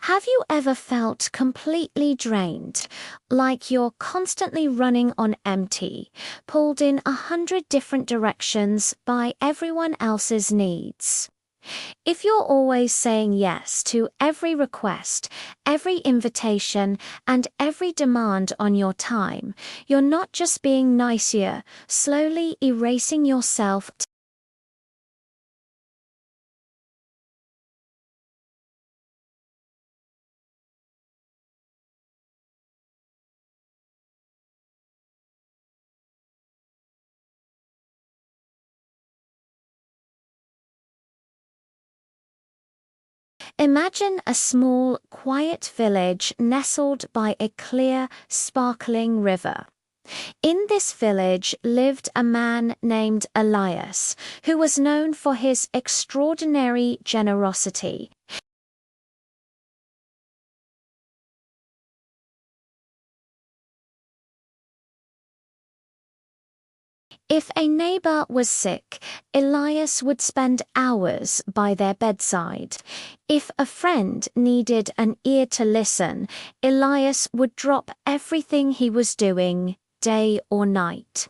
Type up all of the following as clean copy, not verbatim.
Have you ever felt completely drained, like you're constantly running on empty, pulled in 100 different directions by everyone else's needs? If you're always saying yes to every request, every invitation, and every demand on your time, you're not just being nicer, slowly erasing yourself. Imagine a small, quiet village nestled by a clear, sparkling river. In this village lived a man named Elias, who was known for his extraordinary generosity. If a neighbor was sick, Elias would spend hours by their bedside. If a friend needed an ear to listen, Elias would drop everything he was doing, day or night.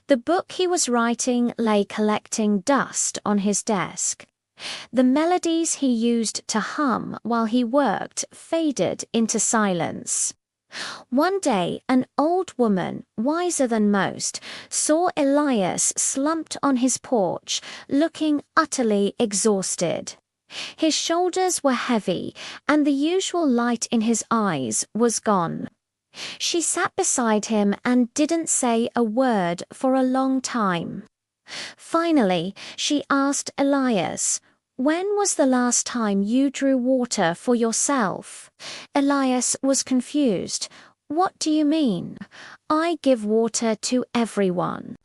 The book he was writing lay collecting dust on his desk. The melodies he used to hum while he worked faded into silence. One day, an old woman, wiser than most, saw Elias slumped on his porch, looking utterly exhausted. His shoulders were heavy, and the usual light in his eyes was gone. She sat beside him and didn't say a word for a long time. Finally, she asked Elias, "When was the last time you drew water for yourself?" Elias was confused. "What do you mean?" "I give water to everyone."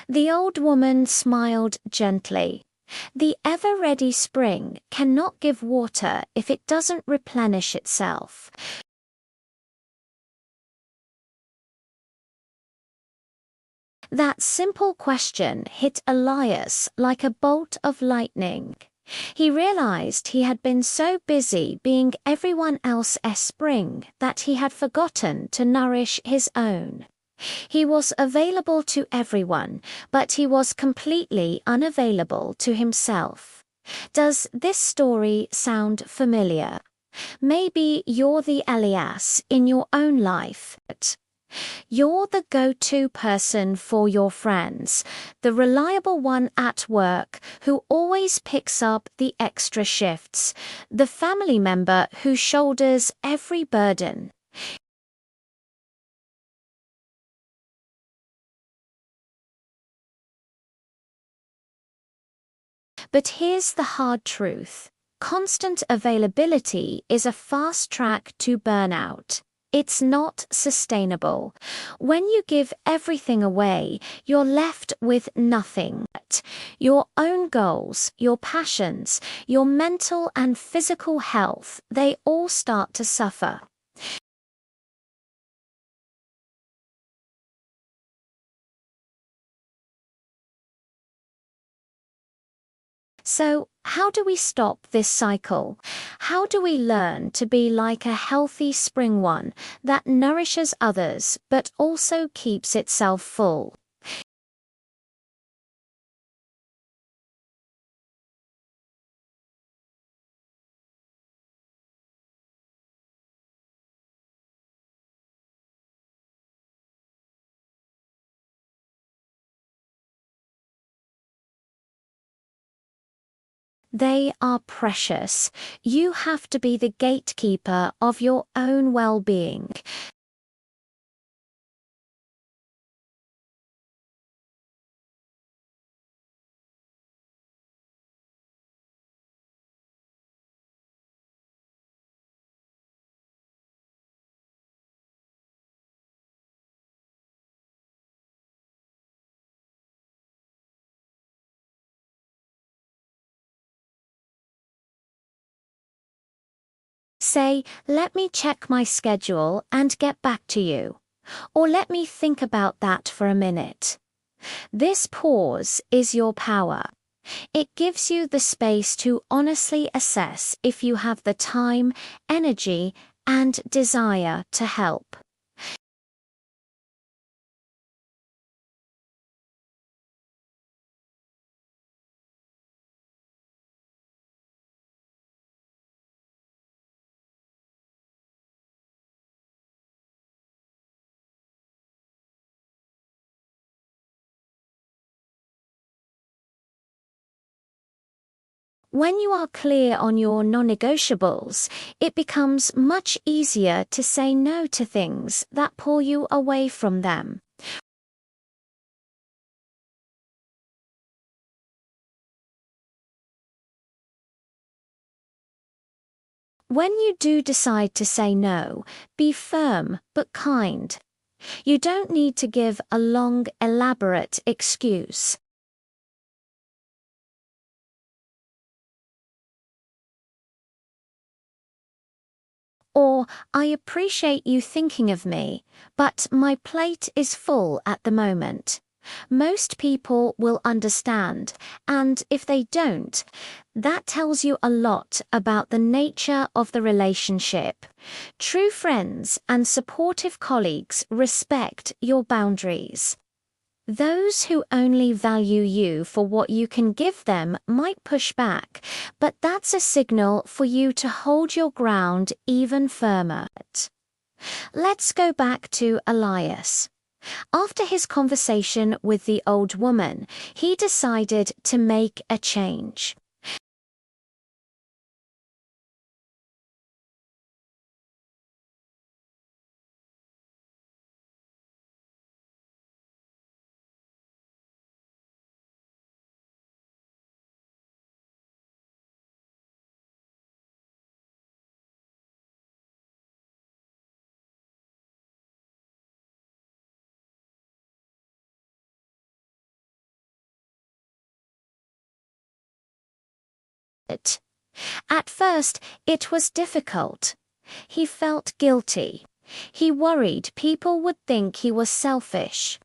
The old woman smiled gently. "The ever-ready spring cannot give water if it doesn't replenish itself." That simple question hit Elias like a bolt of lightning. He realized he had been so busy being everyone else's spring that he had forgotten to nourish his own. He was available to everyone, but he was completely unavailable to himself. Does this story sound familiar? Maybe you're the Elias in your own life. You're the go-to person for your friends, the reliable one at work who always picks up the extra shifts, the family member who shoulders every burden. But here's the hard truth. Constant availability is a fast track to burnout. It's not sustainable. When you give everything away, you're left with nothing. Your own goals, your passions, your mental and physical health, they all start to suffer. So, how do we stop this cycle? How do we learn to be like a healthy spring one that nourishes others but also keeps itself full? They are precious. You have to be the gatekeeper of your own well-being. Say, let me check my schedule and get back to you. Or let me think about that for a minute. This pause is your power. It gives you the space to honestly assess if you have the time, energy, and desire to help. When you are clear on your non-negotiables, it becomes much easier to say no to things that pull you away from them. When you do decide to say no, be firm but kind. You don't need to give a long, elaborate excuse. Or, I appreciate you thinking of me, but my plate is full at the moment. Most people will understand, and if they don't, that tells you a lot about the nature of the relationship. True friends and supportive colleagues respect your boundaries. Those who only value you for what you can give them might push back, but that's a signal for you to hold your ground even firmer. Let's go back to Elias. After his conversation with the old woman, he decided to make a change. At first, it was difficult. He felt guilty. He worried people would think he was selfish.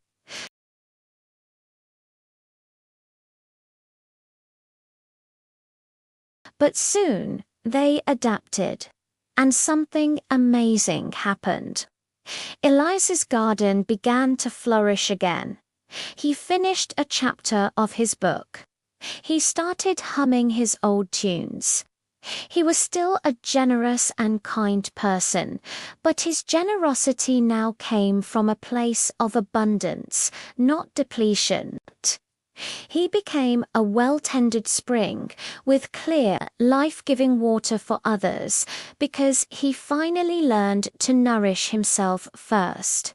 But soon, they adapted. And something amazing happened. Elias's garden began to flourish again. He finished a chapter of his book. He started humming his old tunes. He was still a generous and kind person, but his generosity now came from a place of abundance, not depletion. He became a well-tended spring with clear, life-giving water for others because he finally learned to nourish himself first.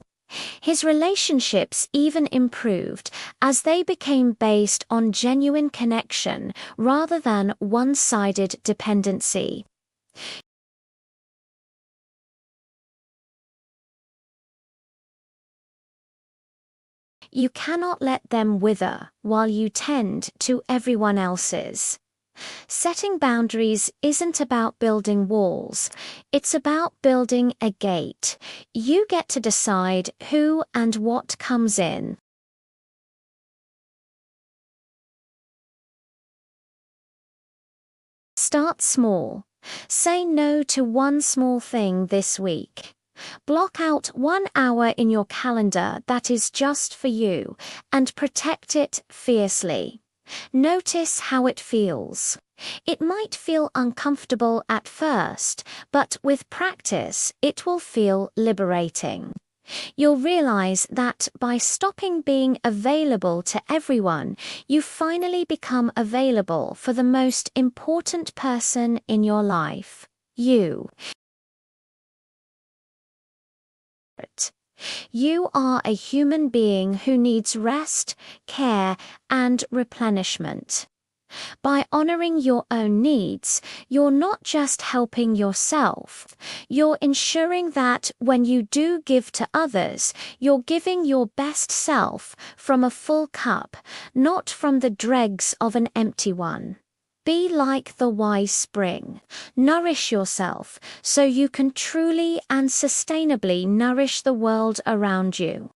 His relationships even improved as they became based on genuine connection rather than one-sided dependency. You cannot let them wither while you tend to everyone else's. Setting boundaries isn't about building walls, it's about building a gate. You get to decide who and what comes in. Start small. Say no to one small thing this week. Block out 1 hour in your calendar that is just for you and protect it fiercely. Notice how it feels. It might feel uncomfortable at first, but with practice, it will feel liberating. You'll realize that by stopping being available to everyone, you finally become available for the most important person in your life, you. You are a human being who needs rest, care, and replenishment. By honoring your own needs, you're not just helping yourself, you're ensuring that when you do give to others, you're giving your best self from a full cup, not from the dregs of an empty one. Be like the wise spring. Nourish yourself so you can truly and sustainably nourish the world around you.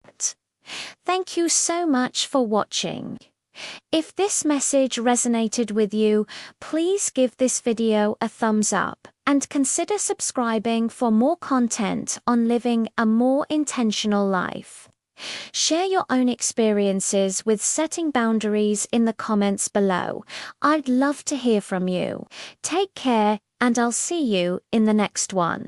Thank you so much for watching. If this message resonated with you, please give this video a thumbs up and consider subscribing for more content on living a more intentional life. Share your own experiences with setting boundaries in the comments below. I'd love to hear from you. Take care, and I'll see you in the next one.